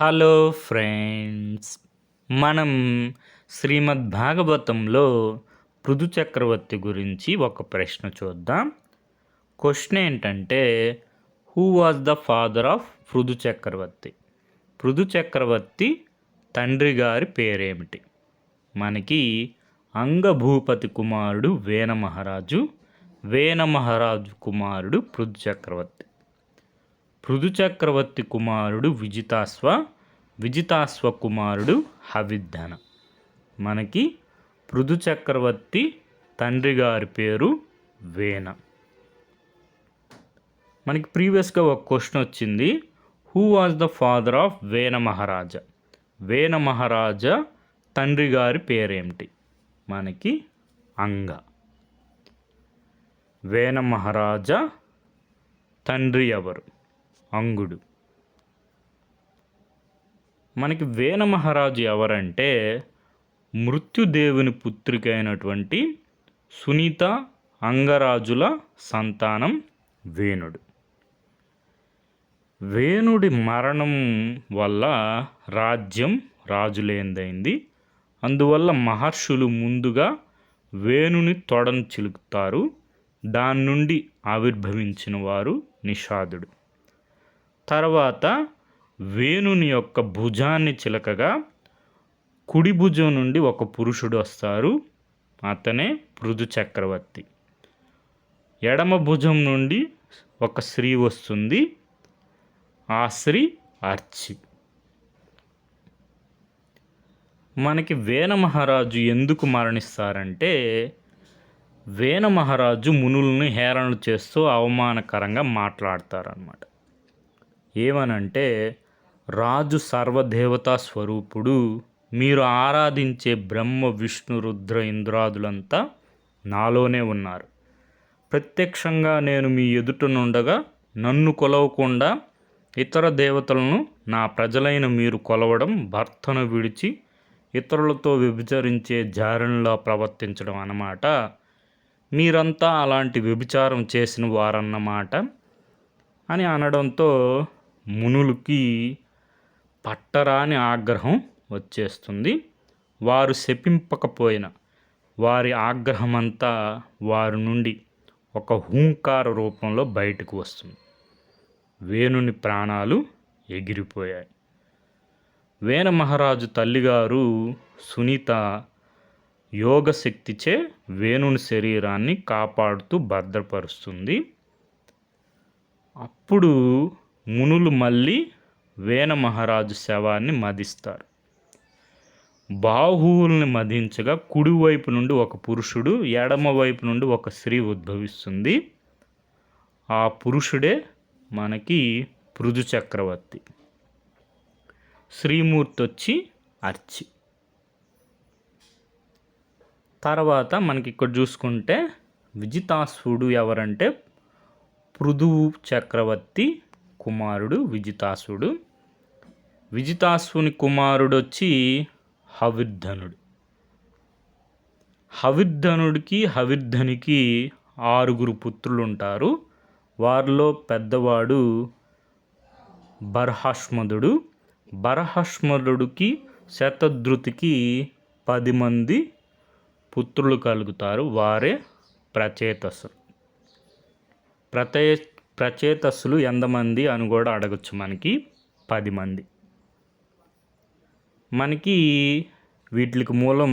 Hello friends, మనం శ్రీమద్ భాగవతంలో పృథు చక్రవర్తి గురించి ఒక ప్రశ్న చూద్దాం. క్వశ్చన్ ఏంటంటే, who was the father of Prithu చక్రవర్తి? పృథు చక్రవర్తి తండ్రి గారి పేరేమిటి? మనకి అంగభూపతి కుమారుడు వేన మహారాజు, వేన మహారాజు కుమారుడు పృథు చక్రవర్తి. పృథు చక్రవర్తి కుమారుడు విజితాశ్వ, విజితాశ్వ కుమారుడు హవిద్ధన. మనకి పృథు చక్రవర్తి తండ్రి గారి పేరు వేన. మనకి ప్రీవియస్గా ఒక క్వశ్చన్ వచ్చింది, who was the father of Vena Maharaja? Vena Maharaja తండ్రి గారి పేరేమిటి? మనకి అంగ. వేన మహారాజా తండ్రి ఎవరు? అంగుడు. మనకి వేన మహారాజు ఎవరంటే మృత్యుదేవుని పుత్రిక అయినటువంటి సునీత అంగరాజుల సంతానం వేణుడు. వేణుడి మరణం వల్ల రాజ్యం రాజులేందైంది. అందువల్ల మహర్షులు ముందుగా వేణుని తొడను చిలుకుతారు. దాని నుండి ఆవిర్భవించిన వారు నిషాదుడు. తర్వాత వేణుని యొక్క భుజాన్ని చిలకగా కుడి భుజం నుండి ఒక పురుషుడు వస్తారు, అతనే పృథు చక్రవర్తి. ఎడమ భుజం నుండి ఒక స్త్రీ వస్తుంది, ఆ స్త్రీ అర్చి. మనకి వేన మహారాజు ఎందుకు మరణిస్తారంటే, వేన మహారాజు మునులను హేళన చేస్తూ అవమానకరంగా మాట్లాడతారన్నమాట. ఏమనంటే, రాజు సర్వదేవతా స్వరూపుడు, మీరు ఆరాధించే బ్రహ్మ విష్ణు రుద్ర ఇంద్రాదులంతా నాలోనే ఉన్నారు. ప్రత్యక్షంగా నేను మీ ఎదుటనుండగా నన్ను కొలవకుండా ఇతర దేవతలను నా ప్రజలైన మీరు కొలవడం భర్తను విడిచి ఇతరులతో వ్యభిచరించే జారణలా ప్రవర్తించడం అన్నమాట. మీరంతా అలాంటి వ్యభిచారం చేసిన వారన్నమాట అని అనడంతో మునులకి పట్టరాని ఆగ్రహం వచ్చేస్తుంది. వారు శపింపకపోయిన వారి ఆగ్రహమంతా వారి నుండి ఒక హూంకార రూపంలో బయటకు వస్తుంది. వేణుని ప్రాణాలు ఎగిరిపోయాయి. వేన మహారాజు తల్లిగారు సునీత యోగశక్తిచే వేణుని శరీరాన్ని కాపాడుతూ భద్రపరుస్తుంది. అప్పుడు మునులు మళ్ళీ వేన మహారాజు శవాన్ని మదిస్తారు. బాహువుల్ని మదించగా కుడివైపు నుండి ఒక పురుషుడు, ఎడమ వైపు నుండి ఒక స్త్రీ ఉద్భవిస్తుంది. ఆ పురుషుడే మనకి పృథు చక్రవర్తి. శ్రీమూర్తి వచ్చి అర్చి. తర్వాత మనకి ఇక్కడ చూసుకుంటే విజితాశ్వుడు ఎవరంటే పృథు చక్రవర్తి కుమారుడు విజితాశ్వుడు. విజితాశ్వుని కుమారుడు వచ్చి హవిర్ధనుడు. హవిర్ధనికి 6 పుత్రులు ఉంటారు. వారిలో పెద్దవాడు బర్హస్మధుడు. బర్హస్మధుడికి శతధృతికి 10 మంది పుత్రులు కలుగుతారు. వారే ప్రచేతసులు. ప్రచేతసులు ఎంతమంది అని కూడా అడగచ్చు. మనకి 10 మంది. మనకి వీటికి మూలం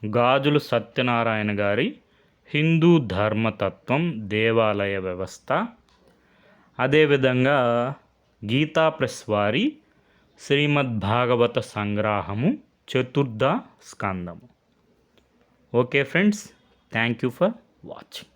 గాజుల సత్యనారాయణ గారి హిందూ ధర్మతత్వం, దేవాలయ వ్యవస్థ. అదేవిధంగా గీతా ప్రెస్ వారి శ్రీమద్ భాగవత సంగ్రహము 4వ స్కందము. Okay friends, thank you for watching.